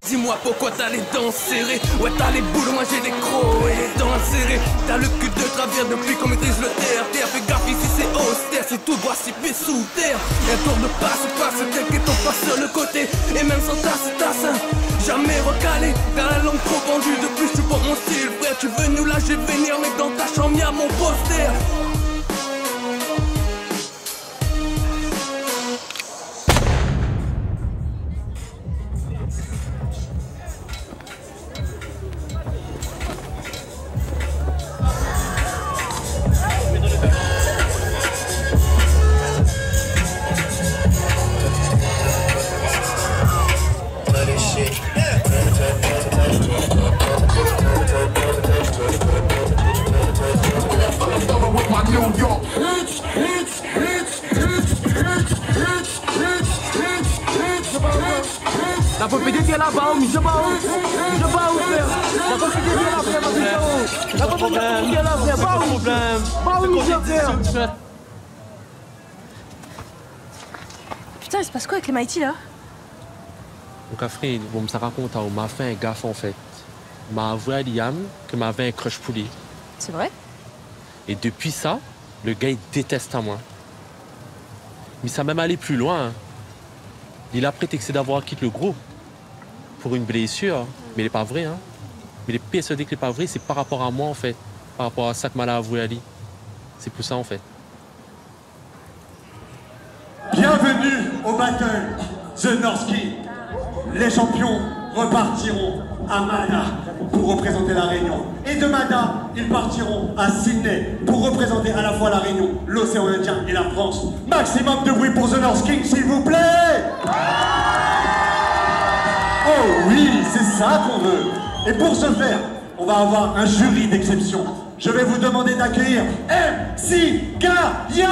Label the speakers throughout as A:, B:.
A: Dis-moi pourquoi t'as les dents serrées. Ouais, t'as les boules, moi j'ai les crocs et les dents serrées. T'as le cul de travers depuis qu'on maîtrise le terre. Fais gaffe ici c'est austère, c'est tout droit 6 pieds sous terre. Un tour de passe, t'inquiète on passe sur le côté. Et même sans tasse, jamais recalé. T'as la langue trop pendue, de plus tu portes mon style. Frère, tu veux nous lâcher venir, mais dans ta chambre y'a mon poster.
B: La popédie qui est là-bas, je sais pas où, frère. La popédie qui est là, frère, vas-y, la popédie qui est là, frère, pas où, frère.
C: Putain, il se passe quoi avec les Mighty là?
D: Donc après, bon, ça raconte, on m'a fait un gaffe en fait. Il m'a avoué à Liam qu'il m'avait un crush pour lui.
C: C'est vrai?
D: Et depuis ça, le gars il déteste à moi. Mais ça m'a même allé plus loin. Hein. Il a prétexté d'avoir quitté le groupe pour une blessure, mais il n'est pas vrai. Hein. Mais les persuadé que n'est pas vrai, c'est par rapport à moi en fait. Par rapport à ça que m'a avoué Ali. C'est pour ça en fait.
E: Bienvenue au battle The North King. Les champions repartiront à Mana pour représenter la Réunion. Et de Mana, ils partiront à Sydney pour représenter à la fois la Réunion, l'océan Indien et la France. Maximum de bruit pour The North King, s'il vous plaît! Oh oui, c'est ça qu'on veut. Et pour ce faire, on va avoir un jury d'exception. Je vais vous demander d'accueillir MC Gaïa!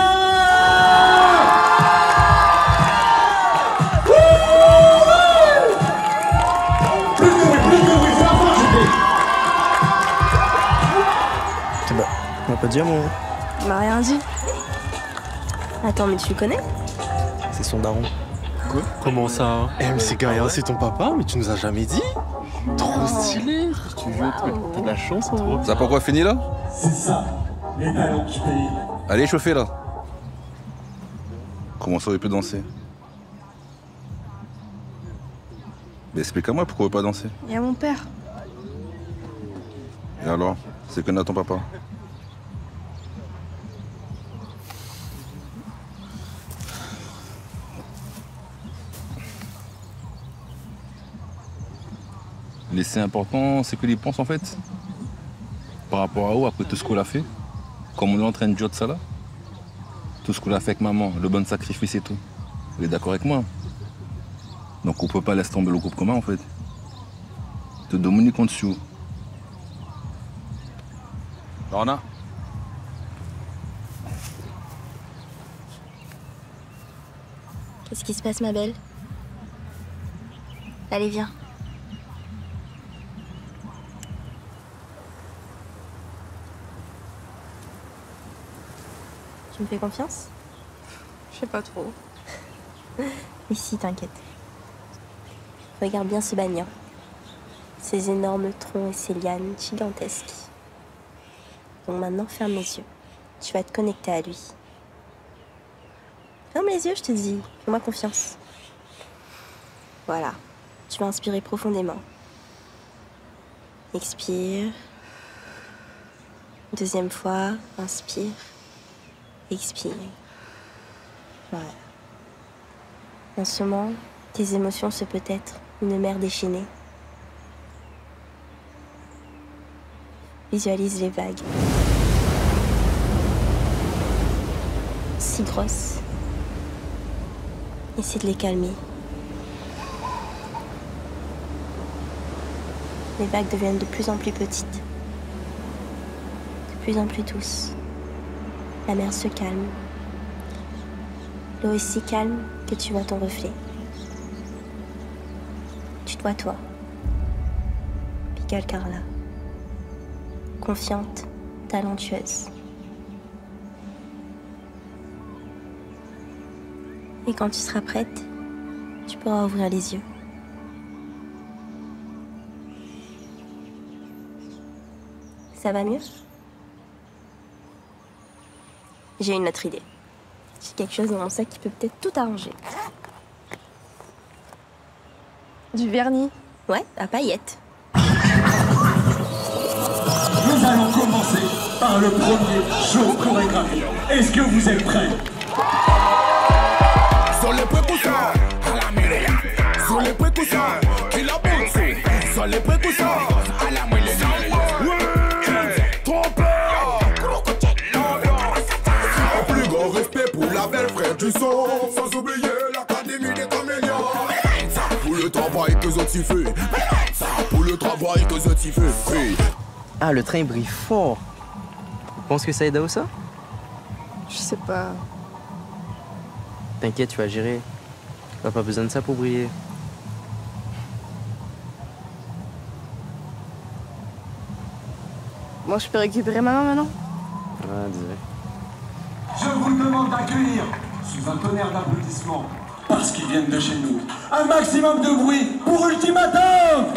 F: On m'a pas dit à moi.
C: Il m'a rien dit. Attends, mais tu le connais?
F: C'est son daron.
D: Quoi? Comment ça?
F: MC Gaïa, c'est ton papa, mais tu nous as jamais dit.
D: Trop stylé! Tu veux, t'as de la chance, toi.
G: Ça n'a pas encore fini là?
E: C'est ça, les talents du pays.
G: Allez, chauffez là. Comment ça, il peut danser? Mais explique-moi pourquoi il veut pas danser.
C: Il y a mon père.
G: Et alors? C'est qu'on a ton papa? Mais c'est important, c'est que les pense en fait. Par rapport à où, après tout ce qu'on a fait. Comme on est en train de jouer de ça là. Tout ce qu'on a fait avec maman, le bon sacrifice et tout. Vous êtes d'accord avec moi? Donc on peut pas laisser tomber le groupe commun en fait. De Dominique en dessous. Lorna?
C: Qu'est-ce qui se passe, ma belle? Allez, viens. Tu me fais confiance?
H: Je sais pas trop.
C: Mais si, t'inquiète. Regarde bien ce banyan. Ces énormes troncs et ces lianes gigantesques. Donc maintenant, ferme les yeux. Tu vas te connecter à lui. Ferme les yeux, je te dis. Fais-moi confiance. Voilà. Tu vas inspirer profondément. Expire. Deuxième fois, inspire. Expire. Voilà. En ce moment, tes émotions se peut être une mer déchaînée. Visualise les vagues. Si grosses. Essaie de les calmer. Les vagues deviennent de plus en plus petites. De plus en plus douces. La mer se calme. L'eau est si calme que tu vois ton reflet. Tu te vois toi. Pigalle Carla. Confiante, talentueuse. Et quand tu seras prête, tu pourras ouvrir les yeux. Ça va mieux? J'ai une autre idée. J'ai quelque chose dans mon sac qui peut peut-être tout arranger.
H: Du vernis?
C: Ouais, à paillettes.
E: Nous allons commencer par le premier show chorégraphique. Est-ce que vous êtes prêts?
I: Sur les précautions, à la mêlée. Sur les précautions, qui la boule. Sur les précautions, à la mêlée. Plus grand respect pour la belle frère du son. Sans oublier l'académie des camélias. Pour le travail que je t'y fais. Pour le travail que je t'y fais.
J: Ah, le train brille fort. Tu penses que ça aide à ça?
H: Je sais pas.
J: T'inquiète, tu vas gérer. T'as pas besoin de ça pour briller.
H: Moi, je peux récupérer ma main maintenant?
J: Ah, désolé.
E: Je vous demande d'accueillir, sous un tonnerre d'applaudissements, parce qu'ils viennent de chez nous, un maximum de bruit pour Ultimatum!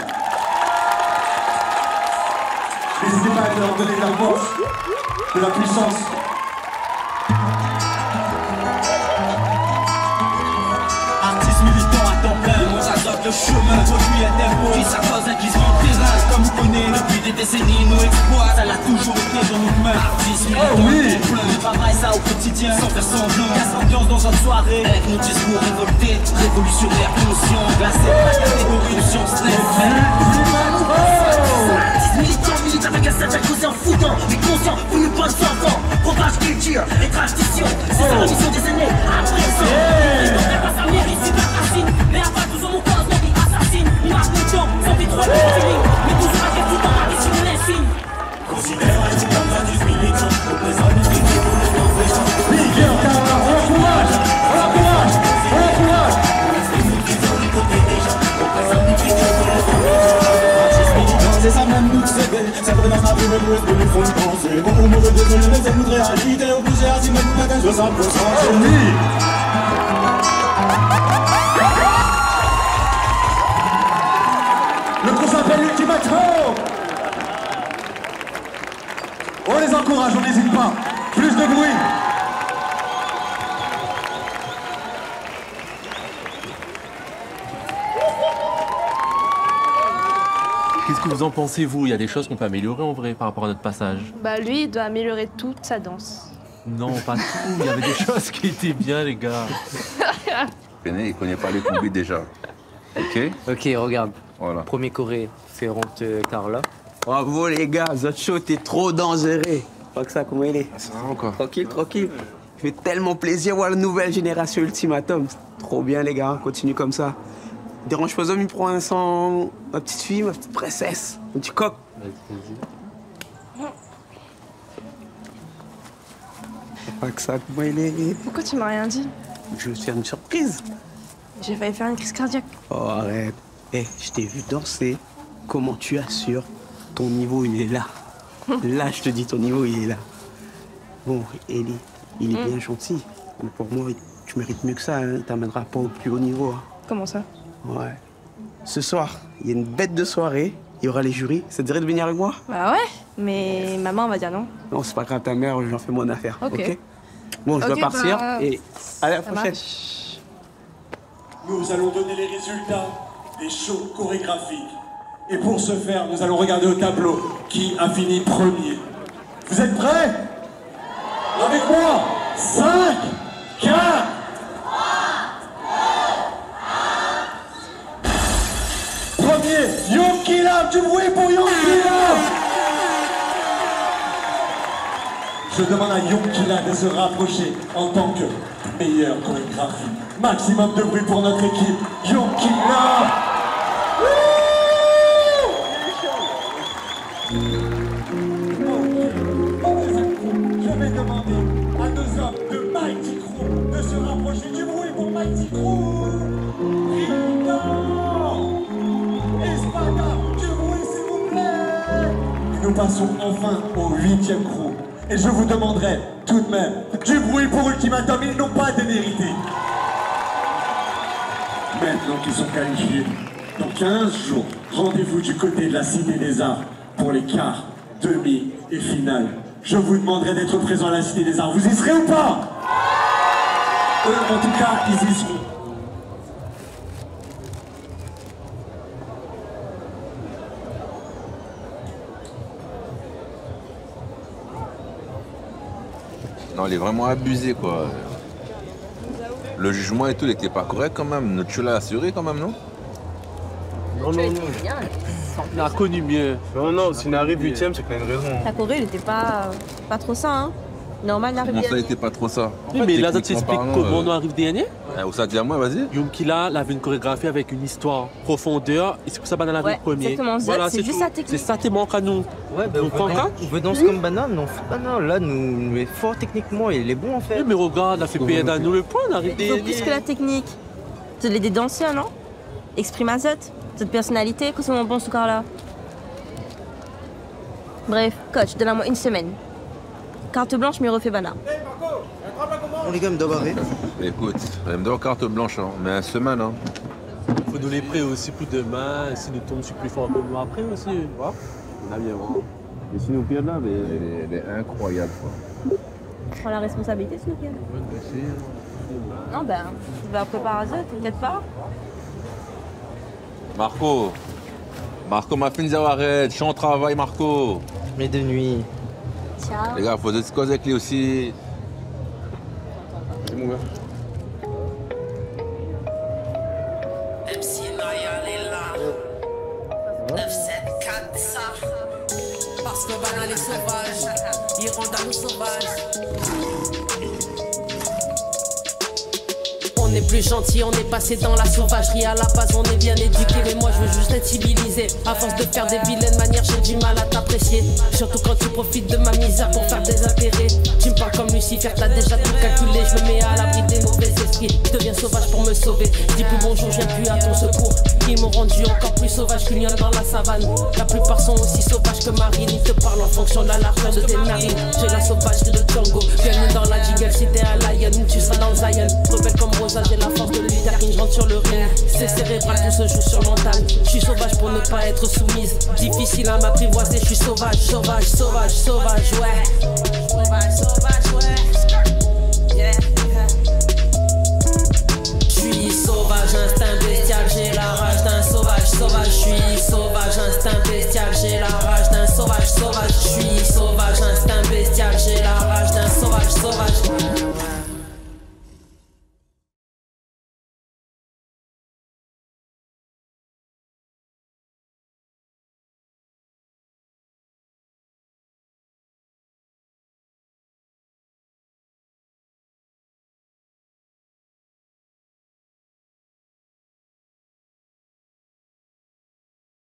E: N'hésitez pas à leur donner de la force, de la puissance.
K: Artiste militant à temps plein, moi j'adopte le chemin, produit un tempo, qui s'accose un gisement de terrain, comme vous connaissez depuis des décennies, nos exploits, ça l'a toujours été dans nos mains. Artiste militant à temps plein, on travaille ça au quotidien, sans faire semblant, casse l'ambiance dans une soirée, avec nos discours révoltés, révolutionnaires, conscients, glacés par la catégorie de science milite avec un certain causé en foutant, mais conscient, vous ne pas enfants, propage culture, et tradition, c'est ça la mission des aînés, à présent. Ils n'ont pas sa mairie, c'est la racine, mais à part toujours mon cause, mon vie assassine, on marque le temps, sans détruire le feeling, mais toujours avec tout en addition l'insigne. Considère un petit comme 20 militants, représente une vidéo pour le nom des gens.
E: Miguel, on encourage, on encourage, on encourage.
K: C'est nous qui sommes du côté des gens, représente une vidéo pour le nom des gens. C'est ça même nous c'est belle, c'est vrai dans ma vie mais plus de nous font penser. Bon ou mauvais désolé mais c'est une réalité obligée à s'y mettre pour mettre un 60%.
E: Le groupe s'appelle Ultimatum. On les encourage, on n'hésite pas. Plus de bruit.
D: Qu'est-ce que vous en pensez, vous? Il y a des choses qu'on peut améliorer en vrai par rapport à notre passage.
H: Bah lui, il doit améliorer toute sa danse.
D: Non, pas tout. Il y avait des choses qui étaient bien, les gars.
G: Il connaît pas les courbes déjà. Ok?
J: Ok, regarde.
G: Voilà.
J: Premier choré, Ferrante Carla. Bravo les gars, votre show, t'es trop dangereux. Pas que ça, comment il est?
G: Ça va encore.
J: Tranquille, tranquille. Ça fait tellement plaisir de voir la nouvelle génération Ultimatum. C'est trop bien les gars, continue comme ça. Dérange pas homme, il prend un sang, ma petite fille, ma petite princesse, un petit coq.
D: Vas-y.
J: Pas que ça, comment il est?
H: Pourquoi tu m'as rien dit?
J: Je vais te faire une surprise.
H: J'ai failli faire une crise cardiaque.
J: Oh, arrête. Je t'ai vu danser. Comment tu assures? Ton niveau, il est là. Là, je te dis, ton niveau, il est là. Bon, Ellie, il est bien gentil. Mais pour moi, tu mérites mieux que ça. Hein. T'amèneras pas au plus haut niveau. Hein.
H: Comment ça?
J: Ouais. Ce soir, il y a une bête de soirée. Il y aura les jurys. Ça te dirait de venir avec moi?
H: Bah ouais, mais maman va dire non.
J: Non, c'est pas grave, ta mère, j'en fais mon affaire.
H: Ok.
J: Bon, je dois partir.
H: Bah...
J: Et à la
H: Ça
J: prochaine.
H: marche.
E: Nous allons donner les résultats des shows chorégraphiques. Et pour ce faire, nous allons regarder au tableau qui a fini premier. Vous êtes prêts? Avec moi? 5, 4, 3, 2, 1. Premier, Yonkila, du bruit pour Yonkila. Je demande à Yonkila de se rapprocher en tant que meilleur chorégraphie. Maximum de bruit pour notre équipe. Yonkila. Je vais demander à 2 hommes de Mighty Crew de se rapprocher du bruit pour Mighty Crew. Rican, Espada, du bruit s'il vous plaît. Et nous passons enfin au 8e crew. Et je vous demanderai tout de même du bruit pour Ultimatum, ils n'ont pas démérité. Maintenant qu'ils sont qualifiés, dans 15 jours, rendez-vous du côté de la Cité des Arts pour les quarts demi et finale. Je vous demanderai d'être présents à la Cité des Arts. Vous y serez ou pas? Eux, en tout cas, ils y seront.
G: Non, il est vraiment abusé, quoi. Le jugement et tout, il était pas correct quand même. Tu l'as assuré quand même, non?
B: Non, non, non. Il a connu mieux. Non, non, s'il arrive 8ème, c'est qu'il a une raison.
H: La Corée, il était pas trop ça, hein. Normal, il arrive
G: Comment ça, il était pas trop ça?
D: Oui, mais là, ça t'explique comment on arrive dernier.
G: Où ça dit à moi, vas-y.
D: Yumkila, il avait une chorégraphie avec une histoire, profondeur, et c'est pour ça que Banana arrive premier.
H: Exactement,
D: voilà,
H: c'est juste sa technique.
D: C'est ça qui manque à nous.
L: Ouais, bah, on veut danser comme Banane, mais on fait pas non. Là, nous, il est fort techniquement, il est bon en fait.
D: Oui, mais regarde, il a fait payer à nous le point, on arrive
H: Il faut plus que la technique. C'est l'aider d'anciens, non? Exprime à cette personnalité, que c'est mon bon ce corps-là. Bref, coach, donne-moi une semaine. Carte blanche, mais refait Bana.
L: On les gars, me doit barrer.
G: Écoute, elle me donne carte blanche, hein, mais une semaine. Hein.
D: Faut nous les prêts aussi pour demain, si nous tombons plus fort un peu après aussi. Voilà. On a bien voir.
G: Mais si nous pire là, elle est incroyable. Quoi.
H: Prends la responsabilité, s'il vous plaît. Non, ben, tu vas préparer à ça, t'inquiète pas.
G: Marco, m'a fait une arrête, je suis en travail, Marco.
L: Mais de nuit.
C: Ciao.
G: Les gars, faut se causer avec lui aussi. C'est mon gars.
K: MC Naya est là. 974 ça. Parce que Banane est sauvage, il rend à nous sauvages. On est plus gentil, on est passé dans la sauvagerie. À la base, on est bien éduqué, mais moi je veux juste être civilisé. À force de faire des vilaines manières, j'ai du mal à t'apprécier. Surtout quand tu profites de ma misère pour faire des intérêts. Tu me parles comme Lucifer, t'as déjà tout calculé. Je me mets à l'abri des mauvais esprits. Je deviens sauvage pour me sauver. Je dis plus bonjour, je viens plus à ton secours. Ils m'ont rendu encore plus sauvage qu'une lion dans la savane. La plupart sont aussi sauvages que Marine. Ils te parlent en fonction de la largeur de tes narines. J'ai la sauvagerie de Django. Bienvenue dans la jungle, si t'es un lion, tu seras dans le Zion. Rebelle comme Rosa, j'ai la force de l'Udarine, je rentre sur le ring. C'est cérébral, tout se joue sur le mental. Je suis sauvage pour ne pas être soumise. Difficile à m'apprivoiser, je suis sauvage, sauvage, sauvage, sauvage, ouais. Sauvage, sauvage, ouais. Yeah. Je suis sauvage,